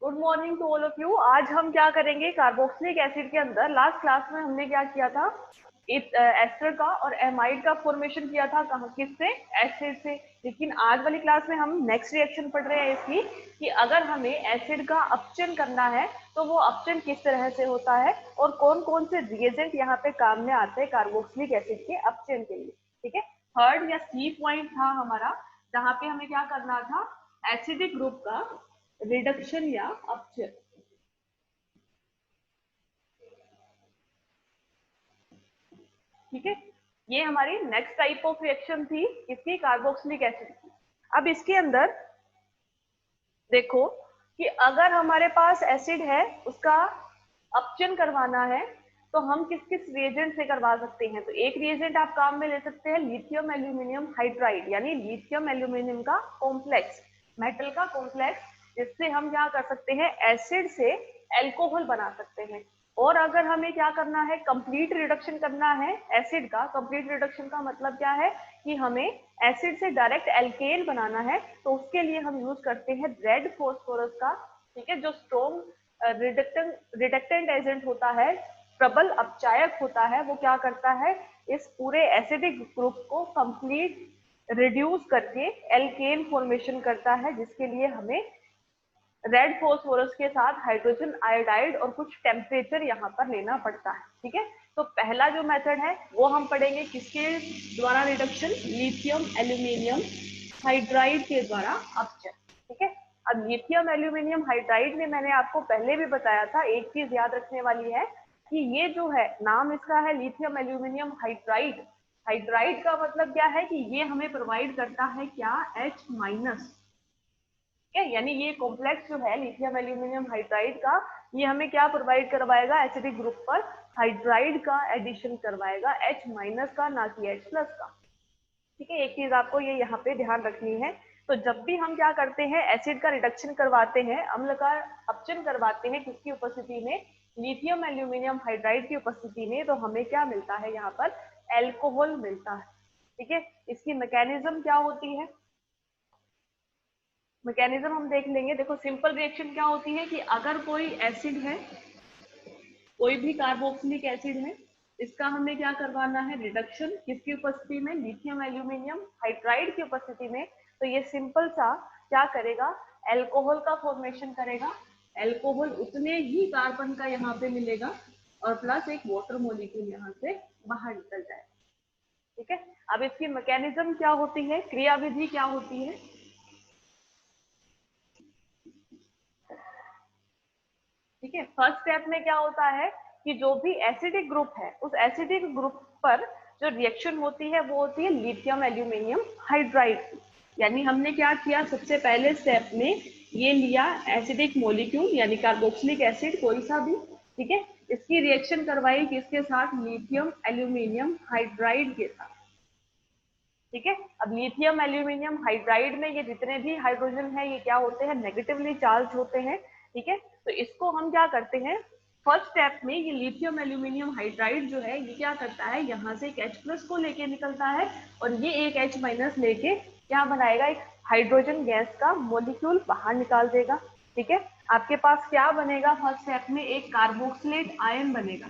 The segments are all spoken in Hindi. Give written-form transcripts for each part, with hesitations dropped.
Good morning to all of you. आज हम क्या करेंगे, कार्बोक्सिलिक एसिड के अंदर लास्ट क्लास में हमने क्या किया था, एस्टर का और एमाइड का फॉर्मेशन किया था। कहाँ, किससे? एसिड से। लेकिन आज वाली क्लास में हम नेक्स्ट रिएक्शन पढ़ रहे हैं इसकी, कि अगर हमें एसिड का अपचयन करना है तो वो अपचयन किस तरह से होता है और कौन कौन से रिएजेंट यहाँ पे काम में आते हैं कार्बोक्सिलिक एसिड के अपचयन के लिए। ठीक है, थर्ड या सी पॉइंट था हमारा, जहाँ पे हमें क्या करना था, एसिडिक ग्रुप का रिडक्शन या अपचयन। ठीक है, ये हमारी नेक्स्ट टाइप ऑफ रिएक्शन थी इसकी, कार्बोक्सिलिक एसिड की। अब इसके अंदर देखो कि अगर हमारे पास एसिड है, उसका अपचयन करवाना है तो हम किस किस रिएजेंट से करवा सकते हैं। तो एक रिएजेंट आप काम में ले सकते हैं, लिथियम एल्यूमिनियम हाइड्राइड, यानी लिथियम एल्यूमिनियम का कॉम्प्लेक्स, मेटल का कॉम्प्लेक्स, जिससे हम क्या कर सकते हैं, एसिड से एल्कोहल बना सकते हैं। और अगर हमें क्या करना है, कंप्लीट रिडक्शन करना है एसिड का। कंप्लीट रिडक्शन का मतलब क्या है कि हमें एसिड से डायरेक्ट एल्केन बनाना है, तो उसके लिए हम यूज करते हैं रेड फॉस्फोरस का। ठीक है, जो स्ट्रॉन्ग रिडक्टेंट एजेंट होता है, प्रबल अपचायक होता है, वो क्या करता है, इस पूरे एसिडिक ग्रुप को कंप्लीट रिड्यूस करके एल्केन फॉर्मेशन करता है, जिसके लिए हमें रेड फॉस्फोरस के साथ हाइड्रोजन आयोडाइड और कुछ टेम्परेचर यहाँ पर लेना पड़ता है। ठीक है, तो पहला जो मेथड है वो हम पढ़ेंगे किसके द्वारा रिडक्शन, लिथियम एल्यूमिनियम हाइड्राइड के द्वारा अपचयन। ठीक है, अब लिथियम एल्यूमिनियम हाइड्राइड में मैंने आपको पहले भी बताया था, एक चीज याद रखने वाली है कि ये जो है नाम इसका है लिथियम एल्यूमिनियम हाइड्राइड। हाइड्राइड का मतलब क्या है कि ये हमें प्रोवाइड करता है क्या, H-। ठीक है, यानी ये कॉम्प्लेक्स जो है लिथियम एल्यूमिनियम हाइड्राइड का, ये हमें क्या प्रोवाइड करवाएगा, एसिडिक ग्रुप पर हाइड्राइड का एडिशन करवाएगा, H- का, ना कि H+ का। ठीक है, एक चीज आपको ये यहाँ पे ध्यान रखनी है। तो जब भी हम क्या करते हैं, एसिड का रिडक्शन करवाते हैं, अम्ल का अपचयन करवाते हैं, किसकी उपस्थिति में, लिथियम एल्यूमिनियम हाइड्राइड की उपस्थिति में, तो हमें क्या मिलता है यहाँ पर, एल्कोहल मिलता है। ठीक है, इसकी मैकेनिज्म क्या होती है, मैकेनिज्म हम देख लेंगे। देखो, सिंपल रिएक्शन क्या होती है कि अगर कोई एसिड है, कोई भी कार्बोक्सिलिक एसिड है, इसका हमें क्या करवाना है, रिडक्शन, किसकी उपस्थिति में, लिथियम एल्यूमिनियम हाइड्राइड की उपस्थिति में, तो ये सिंपल सा क्या करेगा, एल्कोहल का फॉर्मेशन करेगा। एल्कोहल उतने ही कार्बन का यहाँ पे मिलेगा और प्लस एक वाटर मॉलिक्यूल यहाँ से बाहर निकल जाएगा। ठीक है, अब इसकी मैकेनिज्म क्या होती है, क्रियाविधि क्या होती है। ठीक है, फर्स्ट स्टेप में क्या होता है कि जो भी एसिडिक ग्रुप है, उस एसिडिक ग्रुप पर जो रिएक्शन होती है वो होती है लिथियम एल्यूमिनियम हाइड्राइड की। यानी हमने क्या किया, सबसे पहले स्टेप में ये लिया एसिडिक मॉलिक्यूल यानी कार्बोक्सिलिक एसिड कोई सा भी। ठीक है, इसकी रिएक्शन करवाई किसके साथ, लिथियम एल्यूमिनियम हाइड्राइड के साथ। ठीक है, अब लिथियम एल्यूमिनियम हाइड्राइड में ये जितने भी हाइड्रोजन है, ये क्या होते हैं, नेगेटिवली चार्ज होते हैं। ठीक है, तो इसको हम क्या करते हैं, फर्स्ट स्टेप में ये लिथियम एल्यूमिनियम हाइड्राइड जो है, ये क्या करता है, यहाँ से एक H+ को लेके निकलता है और ये एक H- लेके क्या बनाएगा, एक हाइड्रोजन गैस का मॉलिक्यूल बाहर निकाल देगा। ठीक है, आपके पास क्या बनेगा, फर्स्ट स्टेप में एक कार्बोक्सिलेट आयन बनेगा।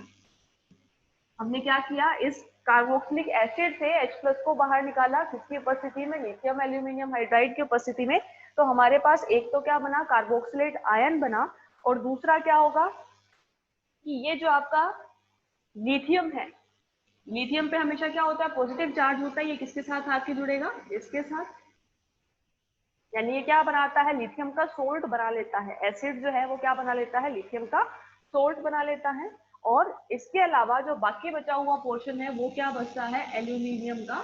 हमने क्या किया, इस कार्बोक्सिलिक एसिड से H+ को बाहर निकाला, किसकी उपस्थिति में, लिथियम एल्यूमिनियम हाइड्राइड की उपस्थिति में। तो हमारे पास एक तो क्या बना, कार्बोक्सिलेट आयन बना, और दूसरा क्या होगा कि ये जो आपका लिथियम है, लिथियम पे हमेशा क्या होता है, पॉजिटिव चार्ज होता है, ये किसके साथ आके जुड़ेगा, इसके साथ। यानी ये क्या बनाता है, लिथियम का सोल्ट बना लेता है। एसिड जो है वो क्या बना लेता है, लिथियम का सोल्ट बना लेता है। और इसके अलावा जो बाकी बचा हुआ पोर्शन है वो क्या बचता है, एल्यूमिनियम का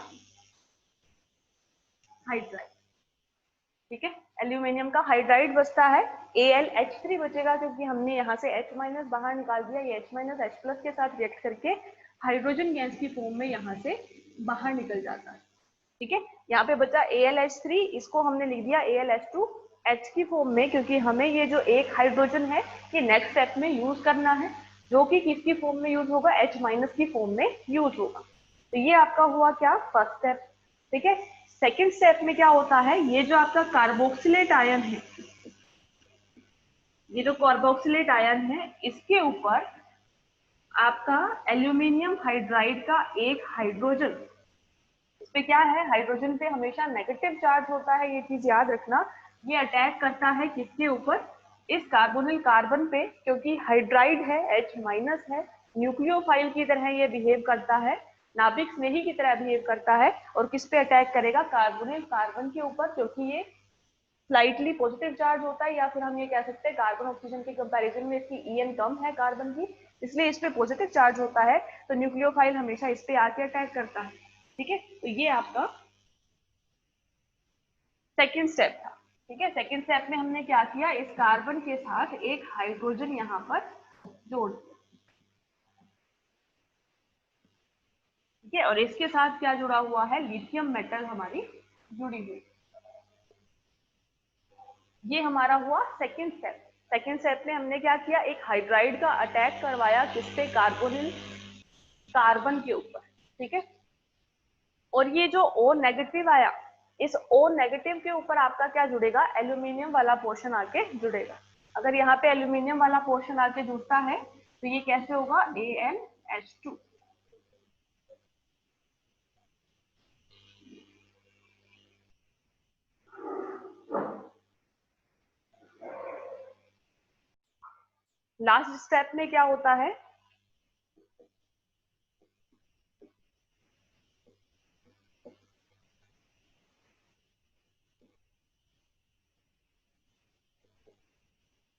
हाइड्राइड। ठीक है, एल्यूमिनियम का हाइड्राइड बचता है, AlH3 बचेगा, क्योंकि हमने यहाँ से H- बाहर निकाल दिया। ये H- H+ के साथ रिएक्ट करके हाइड्रोजन गैस की फॉर्म में यहाँ से बाहर निकल जाता है। ठीक है, यहाँ पे बचा AlH3, इसको हमने लिख दिया AlH2H की फॉर्म में, क्योंकि हमें ये जो एक हाइड्रोजन है ये नेक्स्ट स्टेप में यूज करना है, जो कि किसकी फॉर्म में यूज होगा, H- की फॉर्म में यूज होगा। तो ये आपका हुआ क्या, फर्स्ट स्टेप। ठीक है, सेकेंड स्टेप में क्या होता है, ये जो आपका कार्बोक्सिलेट आयन है, ये जो कार्बोक्सिलेट आयन है इसके ऊपर आपका एल्यूमिनियम हाइड्राइड का एक हाइड्रोजन, इस पे क्या है, हाइड्रोजन पे हमेशा नेगेटिव चार्ज होता है, ये चीज याद रखना। ये अटैक करता है किसके ऊपर, इस कार्बोनिल कार्बन पे, क्योंकि हाइड्राइड है, H माइनस है, न्यूक्लियोफाइल की तरह ये बिहेव करता है, नाभिक स्नेही की तरह बिहेव करता है। और किस पे अटैक करेगा, कार्बोनिल कार्बन के ऊपर, क्योंकि ये स्लाइटली पॉजिटिव चार्ज होता है, या फिर हम ये कह सकते हैं कार्बन ऑक्सीजन के कंपैरिजन में इसकी EN कम है कार्बन की, इसलिए इस पे पॉजिटिव चार्ज होता है, तो न्यूक्लियोफाइल हमेशा इस पे आके अटैक करता है। ठीक है, तो ये आपका सेकेंड स्टेप था। ठीक है, सेकेंड स्टेप में हमने क्या किया, इस कार्बन के साथ एक हाइड्रोजन यहाँ पर जोड़ दिया। ठीक है, और इसके साथ क्या जुड़ा हुआ है, लिथियम मेटल हमारी जुड़ी हुई। ये हमारा हुआ सेकेंड स्टेप। सेकेंड स्टेप में हमने क्या किया, एक हाइड्राइड का अटैक करवाया किस पे, कार्बोनिल कार्बन के ऊपर। ठीक है, और ये जो O नेगेटिव आया, इस O नेगेटिव के ऊपर आपका क्या जुड़ेगा, एल्यूमिनियम वाला पोर्शन आके जुड़ेगा। अगर यहाँ पे एल्यूमिनियम वाला पोर्शन आके जुड़ता है तो ये कैसे होगा, AnH2। लास्ट स्टेप में क्या होता है,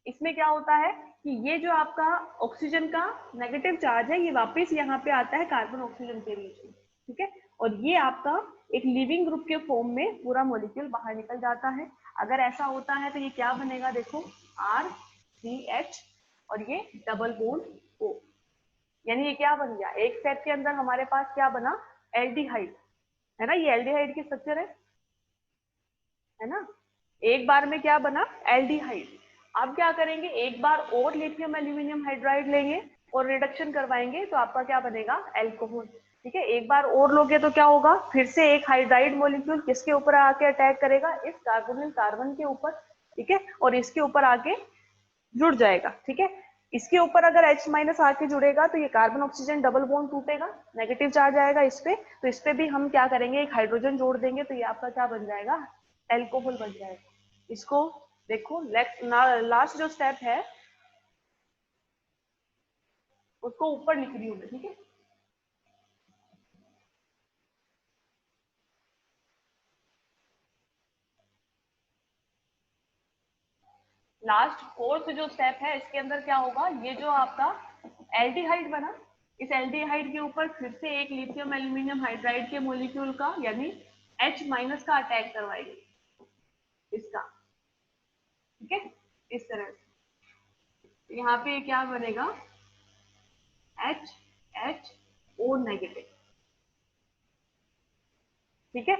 इसमें क्या होता है कि ये जो आपका ऑक्सीजन का नेगेटिव चार्ज है, ये वापस यहाँ पे आता है कार्बन ऑक्सीजन के बीच में। ठीक है, और ये आपका एक लिविंग ग्रुप के फॉर्म में पूरा मॉलिक्यूल बाहर निकल जाता है। अगर ऐसा होता है तो ये क्या बनेगा, देखो R3H और ये डबल बॉन्ड O, यानी ये क्या बन गया, एक स्टेप के अंदर हमारे पास क्या बना, एल्डिहाइड, है ना, ये एल्डिहाइड की स्ट्रक्चर है ना, एक बार में क्या बना, एल्डिहाइड। अब क्या करेंगे, एक बार और लिथियम एल्यूमिनियम हाइड्राइड लेंगे और रिडक्शन करवाएंगे तो आपका क्या बनेगा, एल्कोहल। ठीक है, एक बार और लोगे तो क्या होगा, फिर से एक हाइड्राइड मॉलिक्यूल किसके ऊपर आके अटैक करेगा, इस कार्बोनिल कार्बन के ऊपर। ठीक है, और इसके ऊपर आके जुड़ जाएगा। ठीक है, इसके ऊपर अगर H माइनस आके जुड़ेगा तो ये कार्बन ऑक्सीजन डबल बॉन्ड टूटेगा, नेगेटिव चार्ज आएगा इस पे, तो इस पे भी हम क्या करेंगे, एक हाइड्रोजन जोड़ देंगे, तो ये आपका क्या बन जाएगा, एल्कोहल बन जाएगा। इसको देखो, लास्ट जो स्टेप है उसको ऊपर लिख रही हूँ मैं। ठीक है, लास्ट फोर्थ जो स्टेप है इसके अंदर क्या होगा, ये जो आपका एल्डिहाइड बना, इस एल्डिहाइड के ऊपर फिर से एक लिथियम एल्यूमिनियम हाइड्राइड के मॉलिक्यूल का यानी H माइनस का अटैक करवाएगी इसका। ठीक है, इस तरह से यहाँ पे क्या बनेगा, HO नेगेटिव। ठीक है,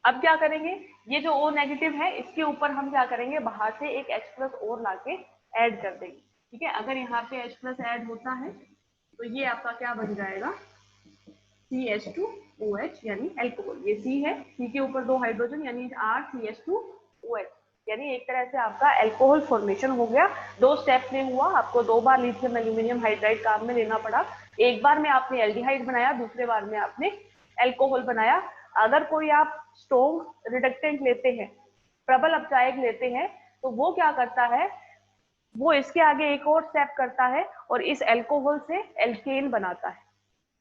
अब क्या करेंगे, ये जो O नेगेटिव है इसके ऊपर हम क्या करेंगे, बाहर से एक H प्लस और लाके ऐड कर देंगे। ठीक है, अगर यहाँ पे H प्लस ऐड होता है तो ये आपका क्या बन जाएगा, CH2OH यानी एल्कोहल। ये C है, C के ऊपर दो हाइड्रोजन यानी RCH2OH, यानी एक तरह से आपका एल्कोहल फॉर्मेशन हो गया। दो स्टेप में हुआ, आपको दो बार लिथियम एल्यूमिनियम हाइड्राइड काम में लेना पड़ा, एक बार में आपने एल्डिहाइड बनाया, दूसरे बार में आपने एल्कोहल बनाया। अगर कोई आप स्ट्रॉन्ग रिडक्टेंट लेते हैं, प्रबल अपचायक लेते हैं, तो वो क्या करता है, वो इसके आगे एक और स्टेप करता है और इस एल्कोहल से एल्केन बनाता है।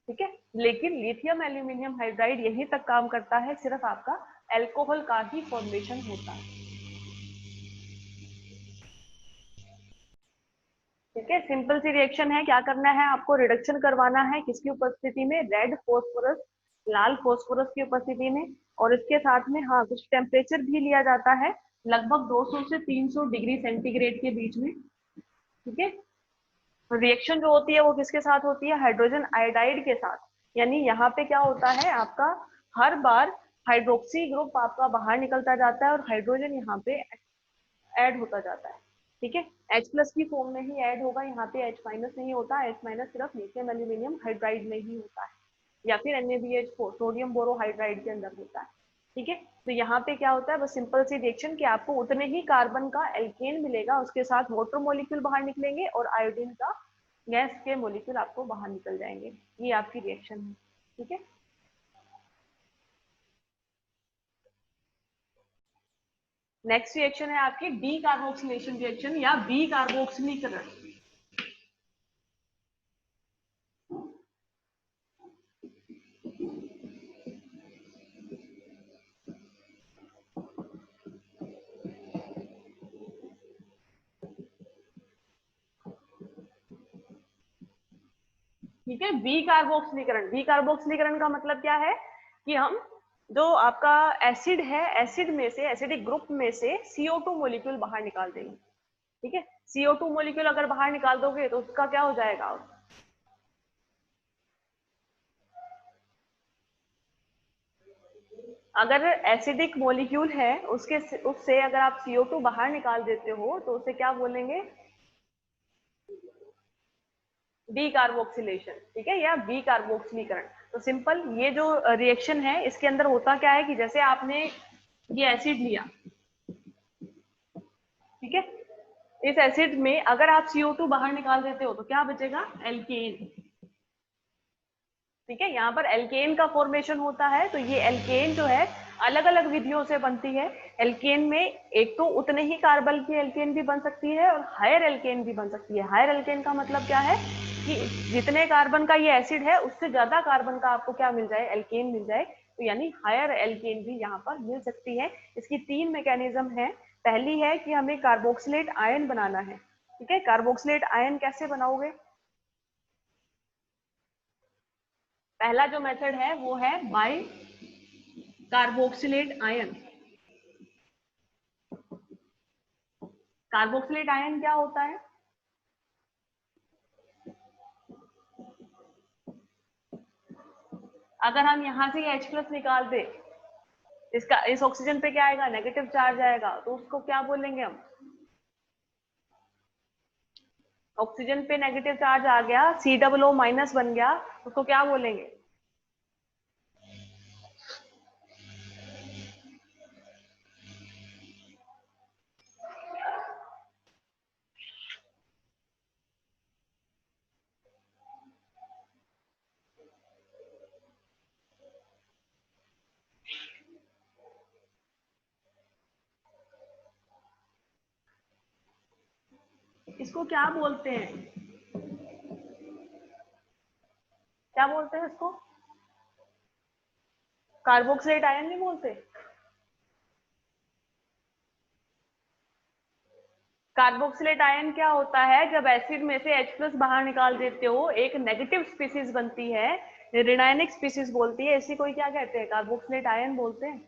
ठीक है, लेकिन लिथियम एल्यूमिनियम हाइड्राइड यहीं तक काम करता है, सिर्फ आपका एल्कोहल का ही फॉर्मेशन होता है। ठीक है, सिंपल सी रिएक्शन है, क्या करना है आपको, रिडक्शन करवाना है किसकी उपस्थिति में, रेड फॉस्फोरस, लाल फॉस्फोरस की उपस्थिति में, और इसके साथ में हाँ कुछ टेम्परेचर भी लिया जाता है, लगभग 200 से 300 डिग्री सेंटीग्रेड के बीच में। ठीक है, रिएक्शन जो होती है वो किसके साथ होती है, हाइड्रोजन आयोडाइड के साथ। यानी यहाँ पे क्या होता है आपका, हर बार हाइड्रोक्सी ग्रुप आपका बाहर निकलता जाता है और हाइड्रोजन यहाँ पे ऐड होता जाता है। ठीक है, H प्लस की फॉर्म में ही ऐड होगा, यहाँ पे H माइनस नहीं होता, H माइनस सिर्फ लिथियम एल्यूमिनियम हाइड्राइड में ही होता है, या फिर NaBH4 सोडियम बोरोहाइड्राइड के अंदर होता है। ठीक है। तो यहाँ पे क्या होता है, बस सिंपल सी रिएक्शन कि आपको उतने ही कार्बन का एल्केन मिलेगा, उसके साथ वाटर मॉलिक्यूल बाहर निकलेंगे और आयोडीन का गैस के मॉलिक्यूल आपको बाहर निकल जाएंगे। ये आपकी रिएक्शन है। ठीक है। नेक्स्ट रिएक्शन है आपकी डी कार्बोक्सिलेशन रिएक्शन या बी कार्बोक्सिलीकरण। ठीक है। बी कार्बोक्सिलीकरण, बी कार्बोक्सिलीकरण का मतलब क्या है कि हम जो आपका एसिड है, एसिड में से, एसिडिक ग्रुप में से CO2 मॉलिक्यूल बाहर निकाल देंगे। ठीक है। CO2 मॉलिक्यूल अगर बाहर निकाल दोगे तो उसका क्या हो जाएगा, अगर एसिडिक मॉलिक्यूल है उसके उससे अगर आप CO2 बाहर निकाल देते हो तो उसे क्या बोलेंगे, डी कार्बोक्सिलेशन। ठीक है, या बी कार्बोक्सिलीकरण। तो सिंपल ये जो रिएक्शन है इसके अंदर होता क्या है कि जैसे आपने ये एसिड लिया, ठीक है, इस एसिड में अगर आप CO2 बाहर निकाल देते हो तो क्या बचेगा, एल्केन। ठीक है, यहाँ पर एल्केन का फॉर्मेशन होता है। तो ये एल्केन जो है अलग अलग विधियों से बनती है। एल्केन में एक तो उतने ही कार्बन की एल्केन भी बन सकती है और हायर एल्केन भी बन सकती है। हायर एल्केन का मतलब क्या है कि जितने कार्बन का ये एसिड है उससे ज्यादा कार्बन का आपको क्या मिल जाए, एल्केन मिल जाए। तो यानी हायर एल्केन भी यहाँ पर मिल सकती है। इसकी तीन मैकेनिज्म है। पहली है कि हमें कार्बोक्सिलेट आयन बनाना है। ठीक है, कार्बोक्सिलेट आयन कैसे बनाओगे, पहला जो मेथड है वो है by carboxylate ion. Carboxylate ion क्या होता है, अगर हम यहां से H प्लस निकाल दे, इसका इस ऑक्सीजन पे क्या आएगा, नेगेटिव चार्ज आएगा, तो उसको क्या बोलेंगे हम, ऑक्सीजन पे नेगेटिव चार्ज आ गया, COO माइनस बन गया, उसको क्या बोलेंगे, इसको क्या बोलते हैं, क्या बोलते हैं इसको, कार्बोक्सिलेट आयन नहीं बोलते। कार्बोक्सिलेट आयन क्या होता है, जब एसिड में से H प्लस बाहर निकाल देते हो एक नेगेटिव स्पीसीज बनती है, ऋणायनिक स्पीसीज बोलती है, इसी को क्या कहते हैं, कार्बोक्सिलेट आयन बोलते हैं।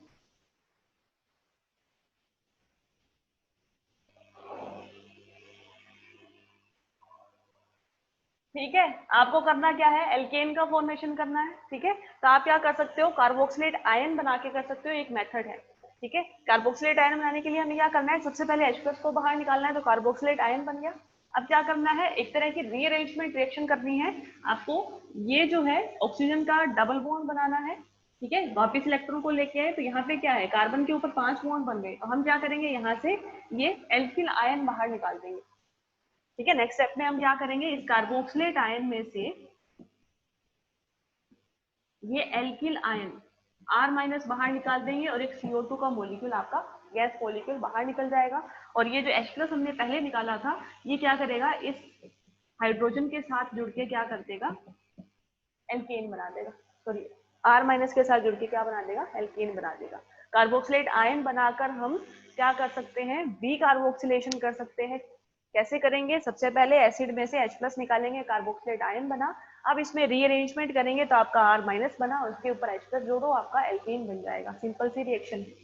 ठीक है, आपको करना क्या है, एल्केन का फॉर्मेशन करना है। ठीक है, तो आप क्या कर सकते हो, कार्बोक्सिलेट आयन बना के कर सकते हो, एक मेथड है। ठीक है, कार्बोक्सिलेट आयन बनाने के लिए हमें क्या करना है, सबसे पहले H प्लस को बाहर निकालना है, तो कार्बोक्सिलेट आयन बन गया। अब क्या करना है, एक तरह की रीअरेंजमेंट रिएक्शन करनी है आपको। ये जो है ऑक्सीजन का डबल बॉन्ड बनाना है। ठीक है, वापिस इलेक्ट्रॉन को लेके आए, तो यहाँ पे क्या है, कार्बन के ऊपर 5 बॉन्ड बन गए, तो हम क्या करेंगे, यहाँ से ये एल्किल आयन बाहर निकाल देंगे। ठीक है, नेक्स्ट स्टेप में हम क्या करेंगे, इस कार्बोक्सिलेट आयन में से ये एल्किल आयन R माइनस बाहर निकाल देंगे और एक CO2 का मॉलिक्यूल आपका गैस मॉलिक्यूल बाहर निकल जाएगा। और ये जो H प्लस हमने पहले निकाला था ये क्या करेगा, इस हाइड्रोजन के साथ जुड़ के क्या कर देगा, एल्केन बना देगा। सॉरी, R माइनस के साथ जुड़ के क्या बना देगा, एल्केन बना देगा। कार्बोक्सिलेट आयन बनाकर हम क्या कर सकते हैं, बी कार्बोक्सिलेशन कर सकते हैं। कैसे करेंगे, सबसे पहले एसिड में से H प्लस निकालेंगे, कार्बोक्सिलेट आयन बना। अब इसमें रीअरेंजमेंट करेंगे तो आपका R माइनस बना, उसके ऊपर H प्लस जोड़ो, आपका एल्केन बन जाएगा। सिंपल सी रिएक्शन है।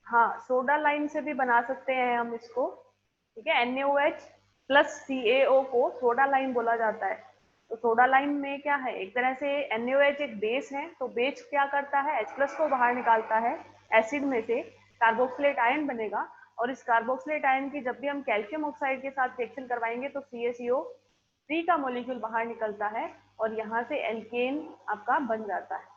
हाँ, सोडा लाइम से भी बना सकते हैं हम इसको, ठीक है। NaOH प्लस CaO को सोडा लाइम बोला जाता है। तो सोडा लाइम में क्या है, एक तरह से NaOH एक बेस है, तो बेस क्या करता है, H प्लस को बाहर निकालता है, एसिड में से कार्बोक्सिलेट आयन बनेगा, और इस कार्बोक्सिलेट आयन की जब भी हम कैल्शियम ऑक्साइड के साथ रिएक्शन करवाएंगे तो CaCO3 का मॉलिक्यूल बाहर निकलता है और यहाँ से एल्केन आपका बन जाता है।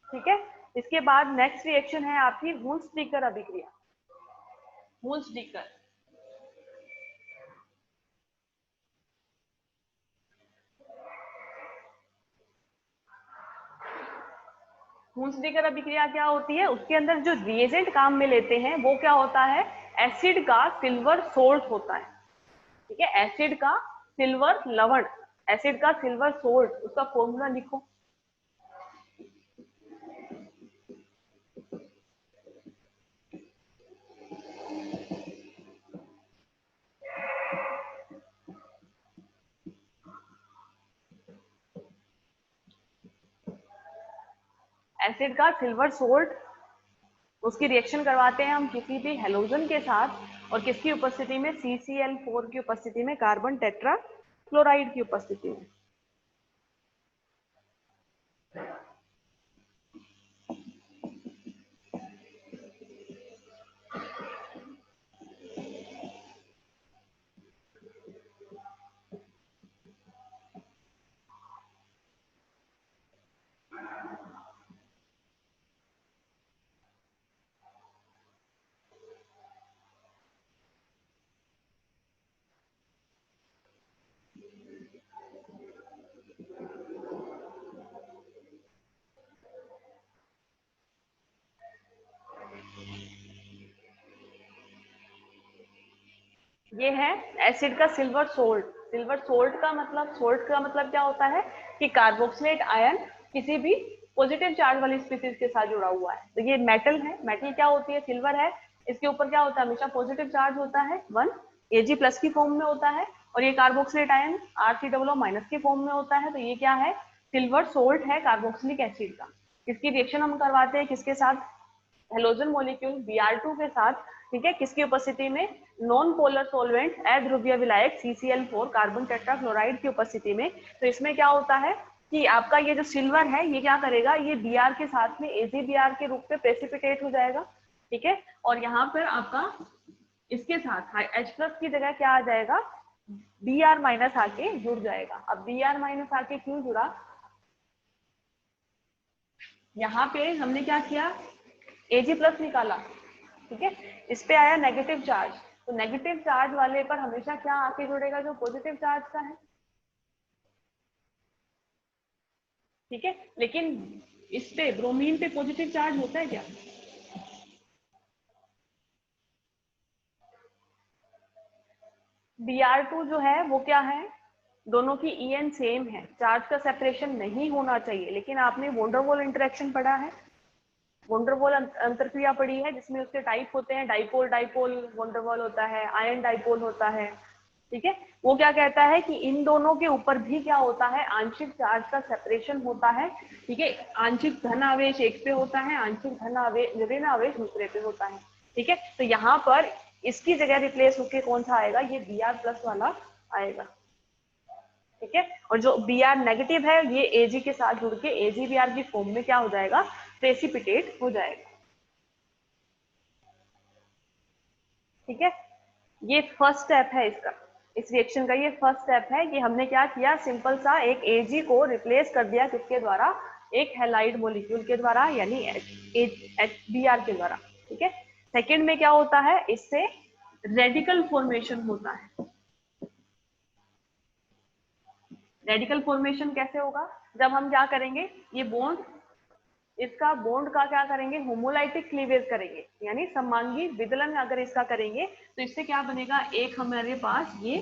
ठीक है। इसके बाद नेक्स्ट रिएक्शन है आपकी वुन्स-डीकर अभिक्रिया। वुन्स-डीकर वुन्स-डीकर अभिक्रिया क्या होती है, उसके अंदर जो रिएजेंट काम में लेते हैं वो क्या होता है, एसिड का सिल्वर सोल्ट होता है। ठीक है, एसिड का सिल्वर लवण, एसिड का सिल्वर सोल्ट, उसका फॉर्मूला लिखो। एसिड का सिल्वर सोल्ट, उसकी रिएक्शन करवाते हैं हम किसी भी हेलोजन के साथ, और किसकी उपस्थिति में, CCl4 की उपस्थिति में, कार्बन टेट्रा क्लोराइड की उपस्थिति में। ये है एसिड का सिल्वर सोल्ट। सिल्वर सोल्ट का मतलब, सोल्ट का मतलब क्या होता है कि कार्बोक्सिलेट आयन किसी भी पॉजिटिव चार्ज वाली स्पीसीज के साथ जुड़ा हुआ है। तो ये मेटल है, मेटल क्या होती है, सिल्वर है, इसके ऊपर क्या होता है, हमेशा पॉजिटिव चार्ज होता है, 1 Ag प्लस की फॉर्म में होता है, और ये कार्बोक्सिलेट आयन RCOO माइनस की फॉर्म में होता है। तो ये क्या है, सिल्वर सोल्ट है कार्बोक्सिलिक एसिड का। इसकी रिएक्शन हम करवाते हैं किसके साथ, हेलोजन मॉलिक्यूल Br2 के साथ, ठीक है, किसकी उपस्थिति में, नॉन पोलर सॉल्वेंट अध्रुवीय विलायक CCl4 कार्बन टेट्राक्लोराइड की उपस्थिति में। तो इसमें क्या होता है कि आपका ये जो सिल्वर है ये क्या करेगा, ये Br के साथ में AgBr के रूप में प्रेसिपिटेट हो जाएगा, ठीक है, और यहाँ पर आपका इसके साथ H प्लस की जगह क्या आ जाएगा, Br माइनस आके जुड़ जाएगा। अब Br माइनस आके क्यों जुड़ा, यहाँ पे हमने क्या किया, Ag प्लस निकाला, ठीक है, इस पे आया नेगेटिव चार्ज, तो नेगेटिव चार्ज वाले पर हमेशा क्या आके जुड़ेगा, जो पॉजिटिव चार्ज का है, ठीक है। लेकिन इस पे ब्रोमीन पे पॉजिटिव चार्ज होता है क्या, Br2 जो है वो क्या है, दोनों की En सेम है, चार्ज का सेपरेशन नहीं होना चाहिए। लेकिन आपने वोंडरवॉल इंटरेक्शन पढ़ा है, वोंडरवॉल अंतरक्रिया पड़ी है, जिसमें उसके टाइप होते हैं, डाइपोल डाइपोल वोंडरवॉल होता है, आयन डाइपोल होता है, ठीक है। वो क्या कहता है कि इन दोनों के ऊपर भी क्या होता है, आंशिक चार्ज का सेपरेशन होता है, ठीक है। आंशिक धन आवेश एक पे होता है, आंशिक धन आवेश ऋण आवेश दूसरे पे होता है, ठीक है। तो यहाँ पर इसकी जगह रिप्लेस होके कौन सा आएगा, ये Br प्लस वाला आएगा, ठीक है। और जो Br नेगेटिव है ये Ag के साथ जुड़ के AgBr की फॉर्म में क्या हो जाएगा, प्रेसिपिटेट हो जाएगा, ठीक है। ये फर्स्ट स्टेप है इसका, इस रिएक्शन का ये फर्स्ट स्टेप है कि हमने क्या किया, सिंपल सा एक Ag को रिप्लेस कर दिया किसके द्वारा, एक हैलाइड मॉलिक्यूल के द्वारा, यानी HBr के द्वारा, ठीक है। सेकेंड में क्या होता है, इससे रेडिकल फॉर्मेशन होता है। रेडिकल फॉर्मेशन कैसे होगा, जब हम क्या करेंगे, ये बॉन्ड, इसका बॉन्ड का क्या करेंगे, होमोलाइटिक क्लीवेज करेंगे, यानी समांगी विदलन अगर इसका करेंगे तो इससे क्या बनेगा, एक हमारे पास ये